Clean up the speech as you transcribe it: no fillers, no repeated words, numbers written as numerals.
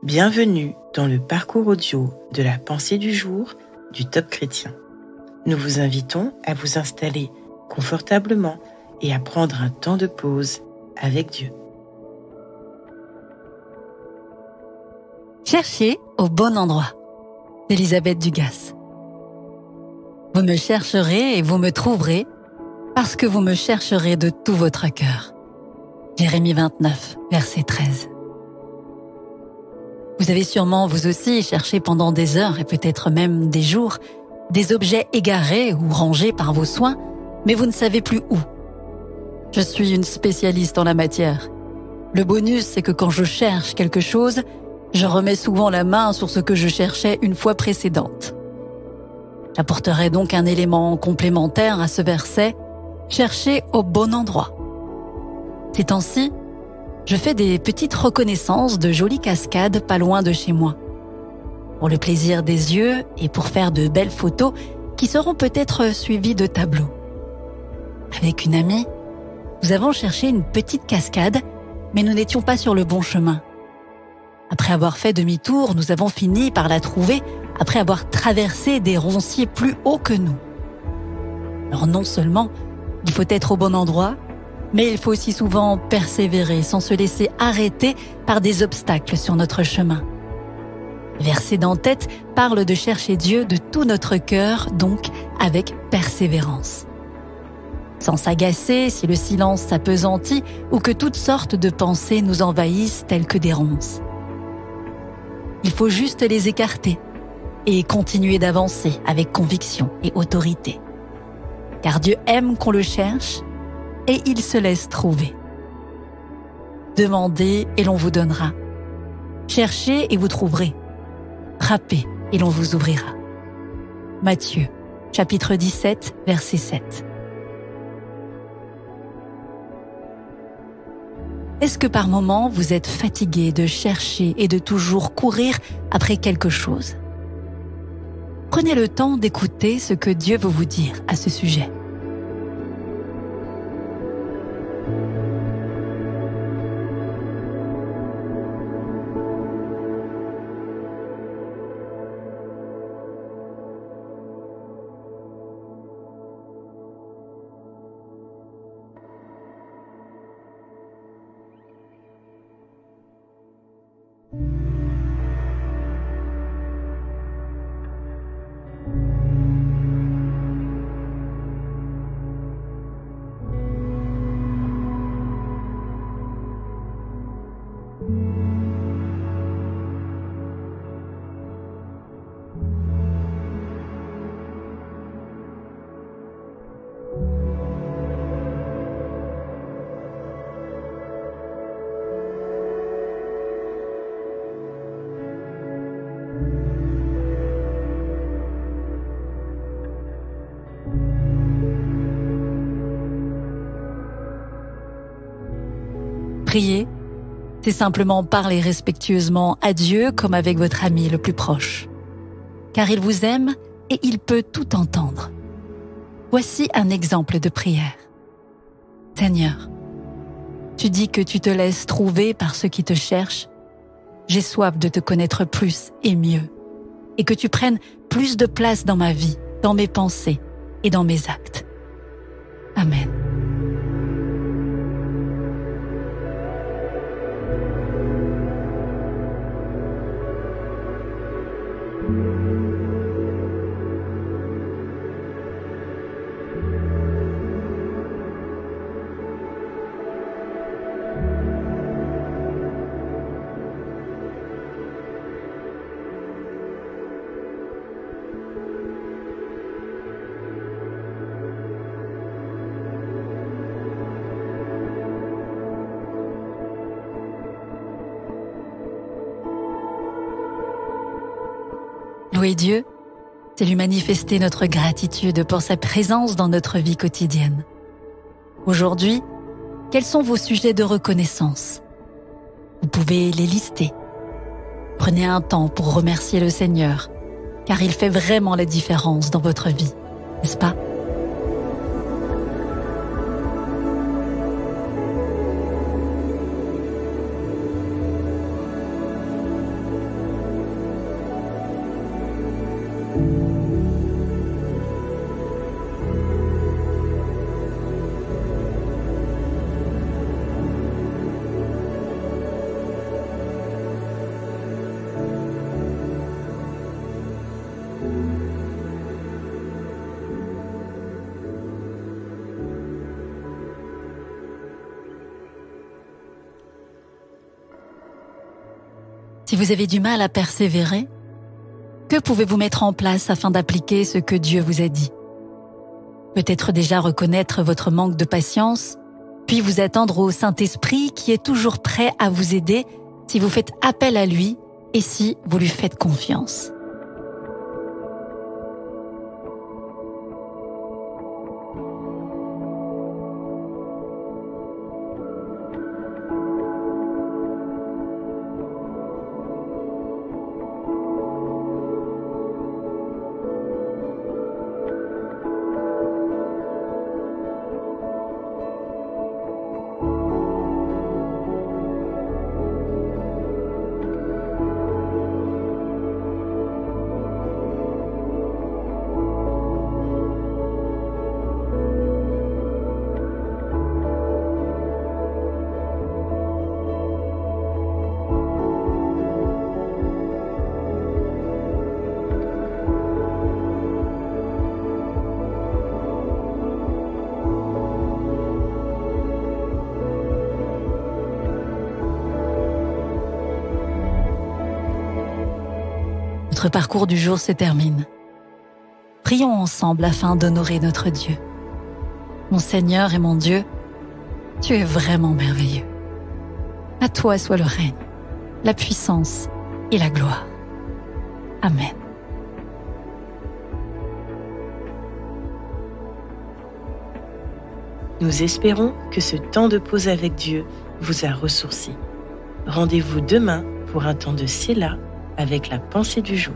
Bienvenue dans le parcours audio de la pensée du jour du Top Chrétien. Nous vous invitons à vous installer confortablement et à prendre un temps de pause avec Dieu. Cherchez au bon endroit, d'Elisabeth Dugas. Vous me chercherez et vous me trouverez, parce que vous me chercherez de tout votre cœur. Jérémie 29, verset 13. Vous avez sûrement, vous aussi, cherché pendant des heures et peut-être même des jours, des objets égarés ou rangés par vos soins, mais vous ne savez plus où. Je suis une spécialiste en la matière. Le bonus, c'est que quand je cherche quelque chose, je remets souvent la main sur ce que je cherchais une fois précédente. J'apporterai donc un élément complémentaire à ce verset, chercher au bon endroit. Ces temps-ci, je fais des petites reconnaissances de jolies cascades pas loin de chez moi. Pour le plaisir des yeux et pour faire de belles photos qui seront peut-être suivies de tableaux. Avec une amie, nous avons cherché une petite cascade, mais nous n'étions pas sur le bon chemin. Après avoir fait demi-tour, nous avons fini par la trouver après avoir traversé des ronciers plus hauts que nous. Alors non seulement il faut être au bon endroit, mais il faut aussi souvent persévérer sans se laisser arrêter par des obstacles sur notre chemin. Le verset d'en-tête parle de chercher Dieu de tout notre cœur, donc avec persévérance. Sans s'agacer si le silence s'appesantit ou que toutes sortes de pensées nous envahissent telles que des ronces. Il faut juste les écarter et continuer d'avancer avec conviction et autorité. Car Dieu aime qu'on le cherche et il se laisse trouver. Demandez et l'on vous donnera. Cherchez et vous trouverez. Frappez et l'on vous ouvrira. Matthieu, chapitre 17, verset 7. Est-ce que par moments vous êtes fatigué de chercher et de toujours courir après quelque chose? Prenez le temps d'écouter ce que Dieu veut vous dire à ce sujet. Prier, c'est simplement parler respectueusement à Dieu comme avec votre ami le plus proche. Car il vous aime et il peut tout entendre. Voici un exemple de prière. Seigneur, tu dis que tu te laisses trouver par ceux qui te cherchent. J'ai soif de te connaître plus et mieux, et que tu prennes plus de place dans ma vie, dans mes pensées et dans mes actes. Amen. Louer Dieu, c'est lui manifester notre gratitude pour sa présence dans notre vie quotidienne. Aujourd'hui, quels sont vos sujets de reconnaissance? Vous pouvez les lister. Prenez un temps pour remercier le Seigneur, car il fait vraiment la différence dans votre vie, n'est-ce pas? Si vous avez du mal à persévérer, que pouvez-vous mettre en place afin d'appliquer ce que Dieu vous a dit? Peut-être déjà reconnaître votre manque de patience, puis vous attendre au Saint-Esprit qui est toujours prêt à vous aider si vous faites appel à lui et si vous lui faites confiance. Notre parcours du jour se termine. Prions ensemble afin d'honorer notre Dieu. Mon Seigneur et mon Dieu, tu es vraiment merveilleux. À toi soit le règne, la puissance et la gloire. Amen. Nous espérons que ce temps de pause avec Dieu vous a ressourci. Rendez-vous demain pour un temps de Séla avec la pensée du jour.